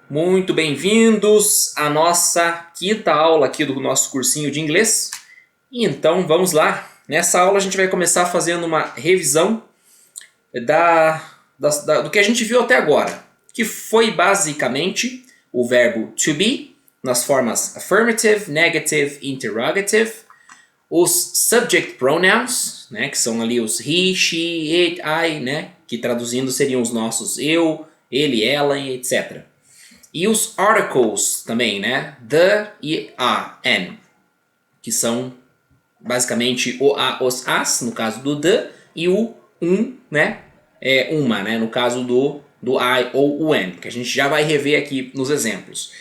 Muito bem-vindos à nossa quinta aula aqui do nosso cursinho de inglês. E então vamos lá. Nessa aula a gente vai começar fazendo uma revisão do que a gente viu até agora, que foi basicamente o verbo to be nas formas affirmative, negative, interrogative, os subject pronouns, né, que são ali os he, she, it, I, né, que traduzindo seriam os nossos eu, ele, ela e etc. E os articles também, né? The e a, an, que são basicamente o a, os, as, no caso do the, e o né? Uma, né? No caso do I ou o an, que a gente já vai rever aqui nos exemplos.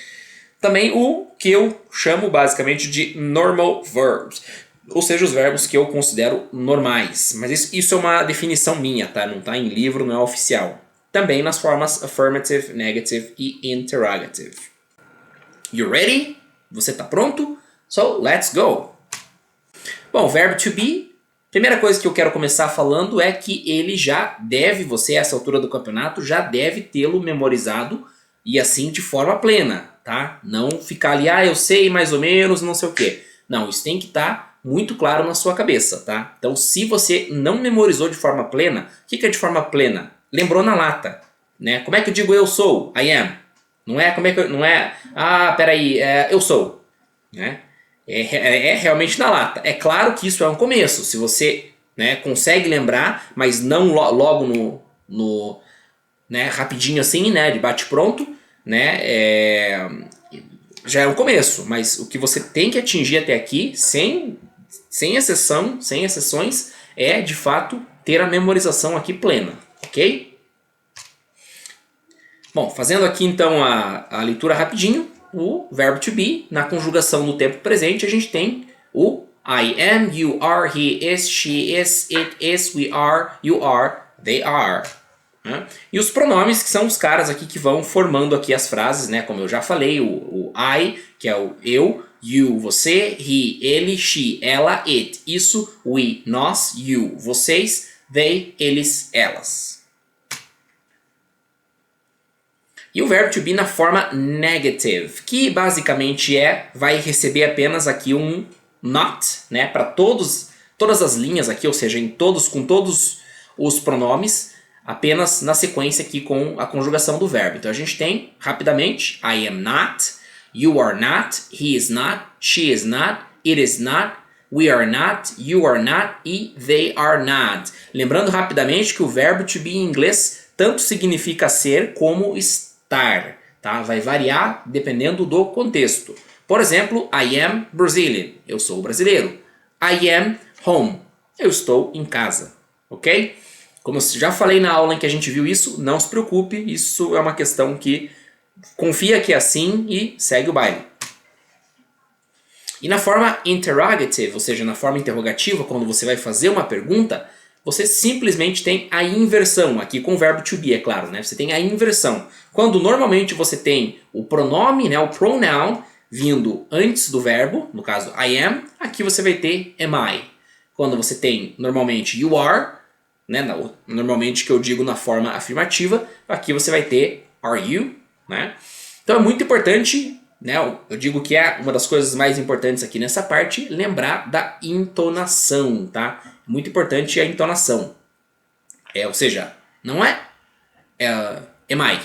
Também o que eu chamo basicamente de normal verbs, ou seja, os verbos que eu considero normais. Mas isso é uma definição minha, tá? Não está em livro, não é oficial. Também nas formas affirmative, negative e interrogative. You ready? Você está pronto? So, let's go! Bom, o verbo to be, primeira coisa que eu quero começar falando é que ele já deve, você a essa altura do campeonato, já deve tê-lo memorizado e assim de forma plena, tá? Não ficar ali, eu sei mais ou menos, não sei o quê. Não, isso tem que estar muito claro na sua cabeça, tá? Então, se você não memorizou de forma plena, o que é de forma plena? Lembrou na lata, né? Como é que eu digo eu sou? I am. Não é como é que não é? Peraí, eu sou, né? É realmente na lata. É claro que isso é um começo. Se você, né, consegue lembrar, mas não logo no né, rapidinho assim, né, de bate pronto, né? Já é um começo. Mas o que você tem que atingir até aqui, sem exceção, sem exceções, é de fato ter a memorização aqui plena. Ok? Bom, fazendo aqui então a leitura rapidinho, o verbo to be, na conjugação do tempo presente, a gente tem o I am, you are, he is, she is, it is, we are, you are, they are. Né? E os pronomes, que são os caras aqui que vão formando aqui as frases, né? Como eu já falei, o I, que é o eu, you, você, he, ele, she, ela, it. Isso, we, nós, you, vocês, they, eles, elas. E o verbo to be na forma negative, que basicamente vai receber apenas aqui um not, né, para todas as linhas aqui, ou seja, com todos os pronomes, apenas na sequência aqui com a conjugação do verbo. Então a gente tem, rapidamente, I am not, you are not, he is not, she is not, it is not, we are not, you are not e they are not. Lembrando rapidamente que o verbo to be em inglês tanto significa ser como estar, tá? Vai variar dependendo do contexto. Por exemplo, I am Brazilian, eu sou brasileiro. I am home, eu estou em casa, ok? Como eu já falei na aula em que a gente viu isso, não se preocupe, isso é uma questão que confia que é assim e segue o baile. E na forma interrogative, ou seja, na forma interrogativa, quando você vai fazer uma pergunta, você simplesmente tem a inversão, aqui com o verbo to be, é claro, né? Você tem a inversão. Quando normalmente você tem o pronome, né, o pronoun, vindo antes do verbo, no caso I am, aqui você vai ter am I. Quando você tem normalmente you are, né, normalmente que eu digo na forma afirmativa, aqui você vai ter are you, né? Então é muito importante, né, eu digo que é uma das coisas mais importantes aqui nessa parte, lembrar da entonação, tá? Muito importante a entonação. Ou seja, não é am I,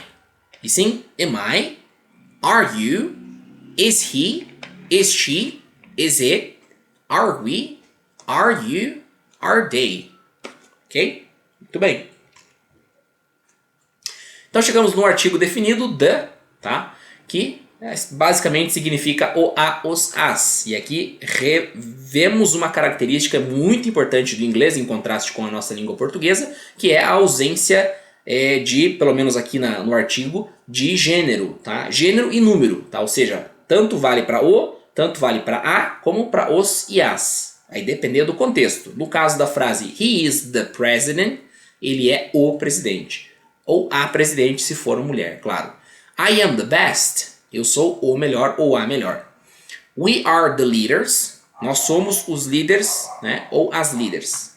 e sim am I, are you, is he, is she, is it, are we, are you, are they. Ok? Muito bem. Então chegamos no artigo definido the, tá? Que basicamente significa o, a, os, as. E aqui revemos uma característica muito importante do inglês, em contraste com a nossa língua portuguesa, que é a ausência de, pelo menos aqui no artigo, de gênero, tá? Gênero e número, tá? Ou seja, tanto vale para o, tanto vale para a, como para os e as. Aí depender do contexto. No caso da frase he is the president, ele é o presidente. Ou a presidente se for uma mulher, claro. I am the best, eu sou o melhor ou a melhor. We are the leaders, nós somos os líderes, né, ou as líderes.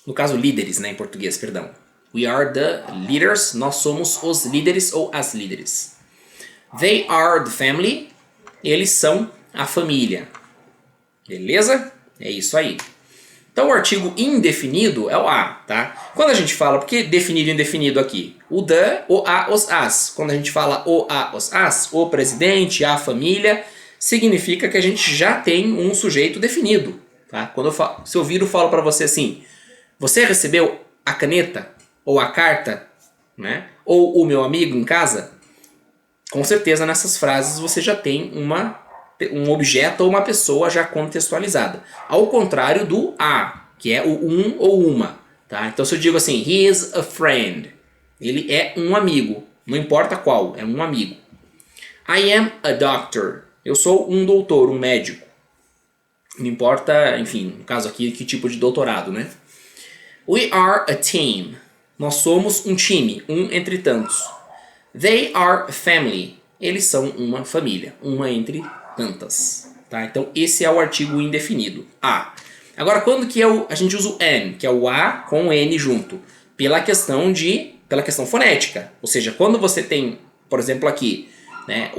No caso líderes, né, em português, perdão. We are the leaders. Nós somos os líderes ou as líderes. They are the family. Eles são a família. Beleza? É isso aí. Então o artigo indefinido é o a, tá? Quando a gente fala, porque definido e indefinido aqui? O the, o a, os as. Quando a gente fala o a, os as, o presidente, a família, significa que a gente já tem um sujeito definido, tá? Quando se eu viro, falo para você assim, você recebeu a caneta ou a carta, né? Ou o meu amigo em casa? Com certeza nessas frases você já tem um objeto ou uma pessoa já contextualizada. Ao contrário do a, que é o um ou uma. Tá? Então se eu digo assim, he is a friend, ele é um amigo. Não importa qual, é um amigo. I am a doctor, eu sou um doutor, um médico. Não importa, enfim, no caso aqui, que tipo de doutorado, né? We are a team, nós somos um time, um entre tantos. They are a family, eles são uma família, uma entre tantas. Tá? Então esse é o artigo indefinido, a. Agora quando que a gente usa o an, que é o a com o n junto? Pela questão fonética. Ou seja, quando você tem, por exemplo aqui, né,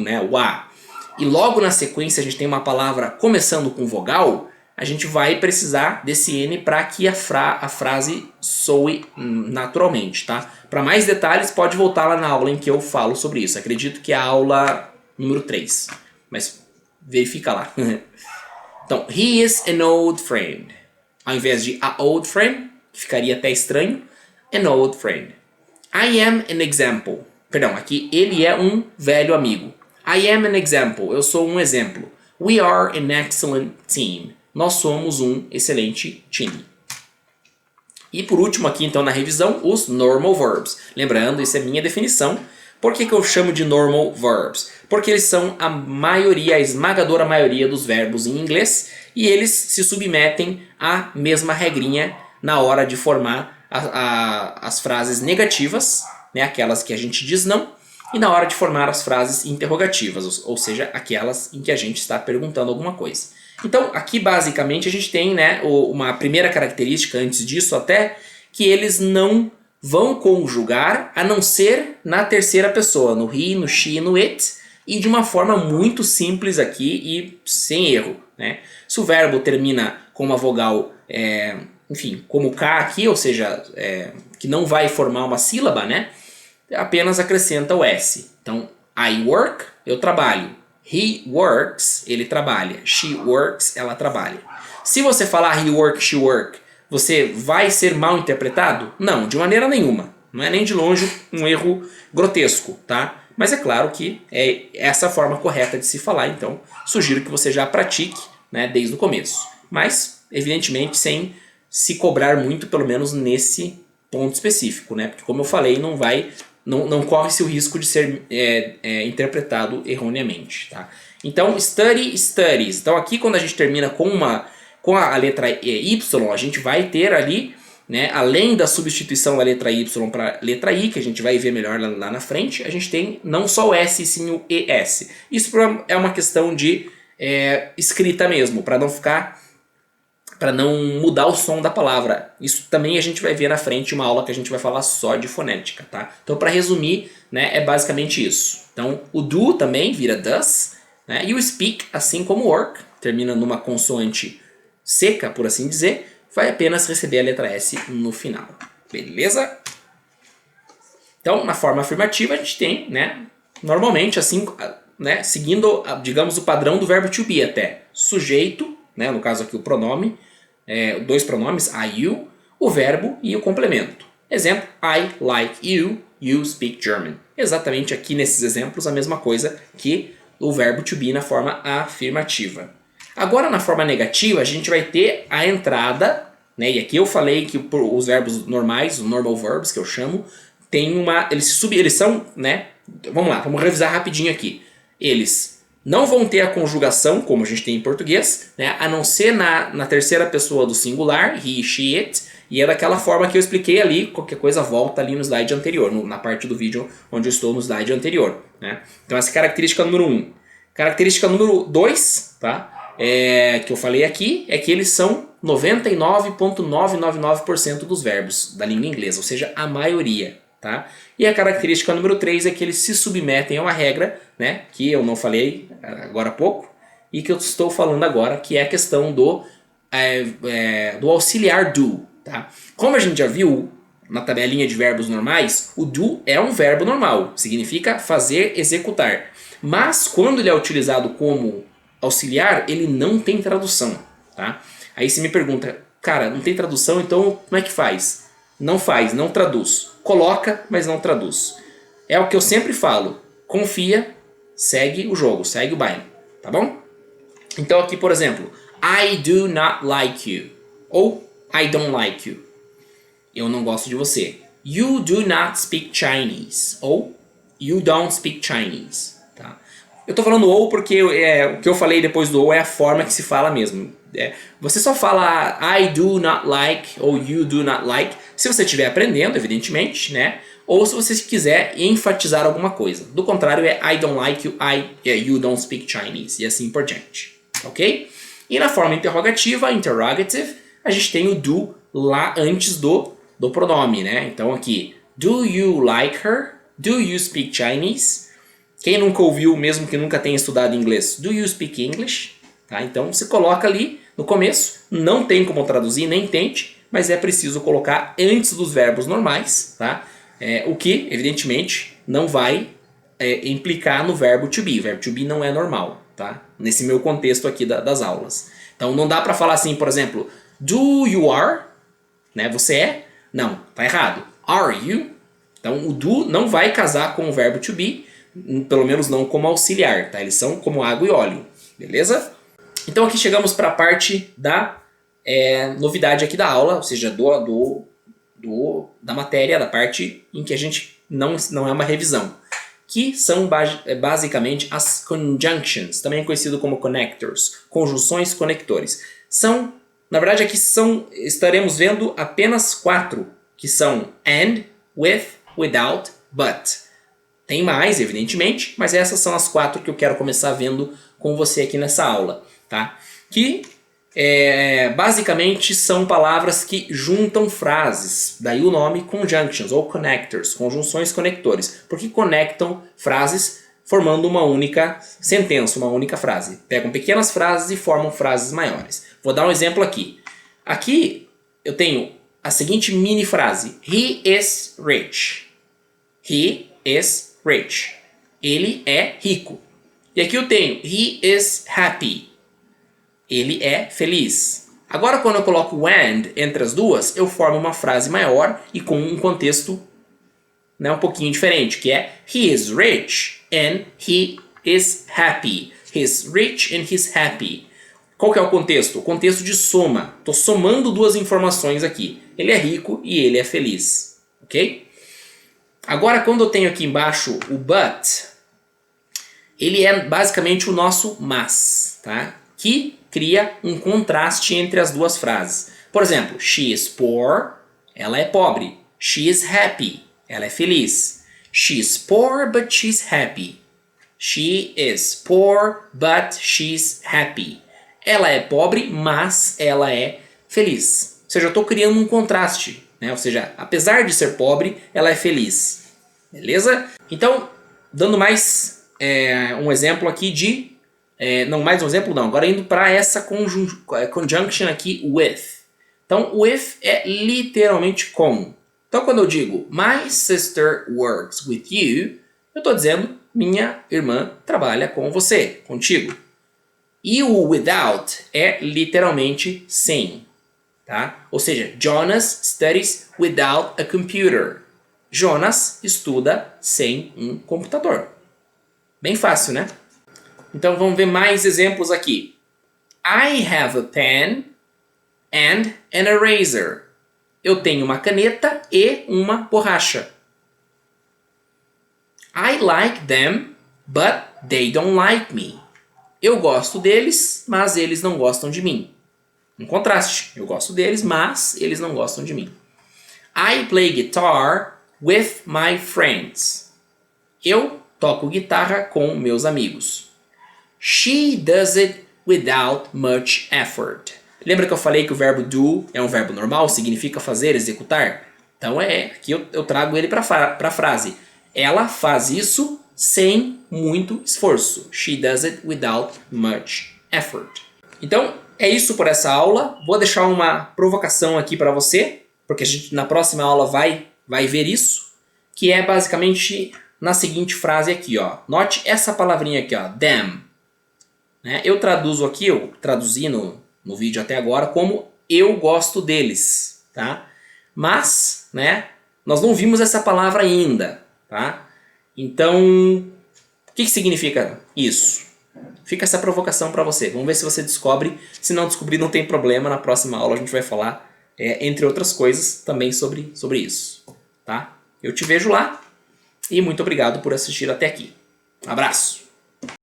né, o a, e logo na sequência a gente tem uma palavra começando com vogal, a gente vai precisar desse n para que a frase soe naturalmente, tá? Para mais detalhes, pode voltar lá na aula em que eu falo sobre isso. Acredito que é a aula número 3, mas verifica lá. Então, he is an old friend. Ao invés de a old friend, que ficaria até estranho, an old friend. I am an example. Perdão, aqui ele é um velho amigo. I am an example. Eu sou um exemplo. We are an excellent team. Nós somos um excelente time. E por último aqui então na revisão, os normal verbs. Lembrando, isso é minha definição. Por que eu chamo de normal verbs? Porque eles são a esmagadora maioria dos verbos em inglês e eles se submetem à mesma regrinha na hora de formar as frases negativas, né, aquelas que a gente diz não, e na hora de formar as frases interrogativas, ou seja, aquelas em que a gente está perguntando alguma coisa. Então, aqui basicamente a gente tem, né, uma primeira característica antes disso até, que eles não vão conjugar a não ser na terceira pessoa, no he, no she, no it, e de uma forma muito simples aqui e sem erro, né? Se o verbo termina com uma vogal, enfim, como K aqui, ou seja, que não vai formar uma sílaba, né? Apenas acrescenta o S. Então, I work, eu trabalho. He works, ele trabalha. She works, ela trabalha. Se você falar he work, she work, você vai ser mal interpretado? Não, de maneira nenhuma. Não é nem de longe um erro grotesco, tá? Mas é claro que é essa a forma correta de se falar, então sugiro que você já pratique, né, desde o começo. Mas, evidentemente, sem se cobrar muito, pelo menos nesse ponto específico, né? Porque como eu falei, não corre-se o risco de ser interpretado erroneamente, tá? Então, study, studies. Então aqui quando a gente termina com a letra Y, a gente vai ter ali, né, além da substituição da letra Y para letra I, que a gente vai ver melhor lá na frente, a gente tem não só o S, e sim o ES. Isso é uma questão de escrita mesmo, para não mudar o som da palavra. Isso também a gente vai ver na frente, uma aula que a gente vai falar só de fonética, tá? Então, para resumir, né, é basicamente isso. Então, o do também vira does, né? E o speak, assim como work, termina numa consoante seca, por assim dizer, vai apenas receber a letra S no final. Beleza? Então, na forma afirmativa, a gente tem, né, normalmente, assim, né, seguindo, digamos, o padrão do verbo to be até. Sujeito, né, no caso aqui o pronome, dois pronomes, I, you, o verbo e o complemento. Exemplo, I like you, you speak German. Exatamente aqui nesses exemplos a mesma coisa que o verbo to be na forma afirmativa. Agora na forma negativa a gente vai ter a entrada, né, e aqui eu falei que os verbos normais, os normal verbs que eu chamo, eles são, né, vamos lá, vamos revisar rapidinho aqui. Eles não vão ter a conjugação, como a gente tem em português, né, a não ser na terceira pessoa do singular, he, she, it, e é daquela forma que eu expliquei ali, qualquer coisa volta ali no slide anterior, na parte do vídeo onde eu estou no slide anterior. Né? Então essa é a característica número 1. Característica número 2, tá? que eu falei aqui é que eles são 99,999% dos verbos da língua inglesa, ou seja, a maioria. Tá? E a característica número 3 é que eles se submetem a uma regra, né, que eu não falei agora há pouco e que eu estou falando agora, que é a questão do auxiliar do. Tá? Como a gente já viu na tabelinha de verbos normais, o do é um verbo normal, significa fazer, executar. Mas quando ele é utilizado como auxiliar, ele não tem tradução. Tá? Aí você me pergunta, cara, não tem tradução, então como é que faz? Não faz, não traduz. Coloca, mas não traduz. É o que eu sempre falo. Confia, segue o jogo, segue o baile. Tá bom? Então aqui, por exemplo, I do not like you. Ou I don't like you. Eu não gosto de você. You do not speak Chinese. Ou you don't speak Chinese. Tá? Eu tô falando ou porque o que eu falei depois do ou é a forma que se fala mesmo. Você só fala I do not like ou you do not like se você estiver aprendendo, evidentemente, né? Ou se você quiser enfatizar alguma coisa. Do contrário é I don't like you, you don't speak Chinese e assim por diante. Ok? E na forma interrogativa, interrogative, a gente tem o do lá antes do pronome, né? Então aqui, do you like her? Do you speak Chinese? Quem nunca ouviu, mesmo que nunca tenha estudado inglês, do you speak English? Tá? Então você coloca ali no começo, não tem como traduzir, nem tente, mas é preciso colocar antes dos verbos normais, tá? O que, evidentemente, não vai implicar no verbo to be. O verbo to be não é normal, tá? Nesse meu contexto aqui das aulas. Então não dá para falar assim, por exemplo, do you are? Né? Você é? Não, tá errado. Are you? Então o do não vai casar com o verbo to be, pelo menos não como auxiliar, tá? Eles são como água e óleo, beleza? Então aqui chegamos para a parte da novidade aqui da aula, ou seja, da matéria, da parte em que a gente não é uma revisão, que são basicamente as conjunctions, também conhecido como connectors, conjunções conectores. Na verdade aqui estaremos vendo apenas 4, que são and, with, without, but. Tem mais, evidentemente, mas essas são as 4 que eu quero começar vendo com você aqui nessa aula. Tá? Que basicamente são palavras que juntam frases, daí o nome conjunctions ou connectors, conjunções conectores, porque conectam frases formando uma única sentença, uma única frase. Pegam pequenas frases e formam frases maiores. Vou dar um exemplo aqui. Aqui eu tenho a seguinte mini frase: He is rich. He is rich. Ele é rico. E aqui eu tenho He is happy. Ele é feliz. Agora quando eu coloco o and entre as duas, eu formo uma frase maior e com um contexto um pouquinho diferente, que é He is rich and he is happy. He is rich and he's happy. Qual que é o contexto? O contexto de soma. Estou somando duas informações aqui. Ele é rico e ele é feliz. Ok? Agora quando eu tenho aqui embaixo o but, ele é basicamente o nosso mas, tá? Que cria um contraste entre as duas frases. Por exemplo, she is poor, ela é pobre. She is happy, ela é feliz. She is poor, but she's happy. She is poor, but she's happy. Ela é pobre, mas ela é feliz. Ou seja, eu estou criando um contraste. Né? Ou seja, apesar de ser pobre, ela é feliz. Beleza? Então, dando mais um exemplo aqui de... não, mais um exemplo não. Agora indo para essa conjunction aqui, with. Então, with é literalmente com. Então, quando eu digo My sister works with you, eu estou dizendo minha irmã trabalha com você, contigo. E o without é literalmente sem. Tá? Ou seja, Jonas studies without a computer. Jonas estuda sem um computador. Bem fácil, né? Então vamos ver mais exemplos aqui. I have a pen and an eraser. Eu tenho uma caneta e uma borracha. I like them, but they don't like me. Eu gosto deles, mas eles não gostam de mim. Um contraste. Eu gosto deles, mas eles não gostam de mim. I play guitar with my friends. Eu toco guitarra com meus amigos. She does it without much effort. Lembra que eu falei que o verbo do é um verbo normal, significa fazer, executar? Então aqui eu trago ele para a frase. Ela faz isso sem muito esforço. She does it without much effort. Então, é isso por essa aula. Vou deixar uma provocação aqui para você, porque a gente na próxima aula vai ver isso, que é basicamente na seguinte frase aqui, ó. Note essa palavrinha aqui, ó, them. Né? Eu traduzo aqui, eu traduzi no vídeo até agora como eu gosto deles, tá? Mas, né, nós não vimos essa palavra ainda, tá? Então, o que significa isso? Fica essa provocação para você. Vamos ver se você descobre. Se não descobrir, não tem problema. Na próxima aula a gente vai falar, entre outras coisas, também sobre isso, tá? Eu te vejo lá e muito obrigado por assistir até aqui. Um abraço!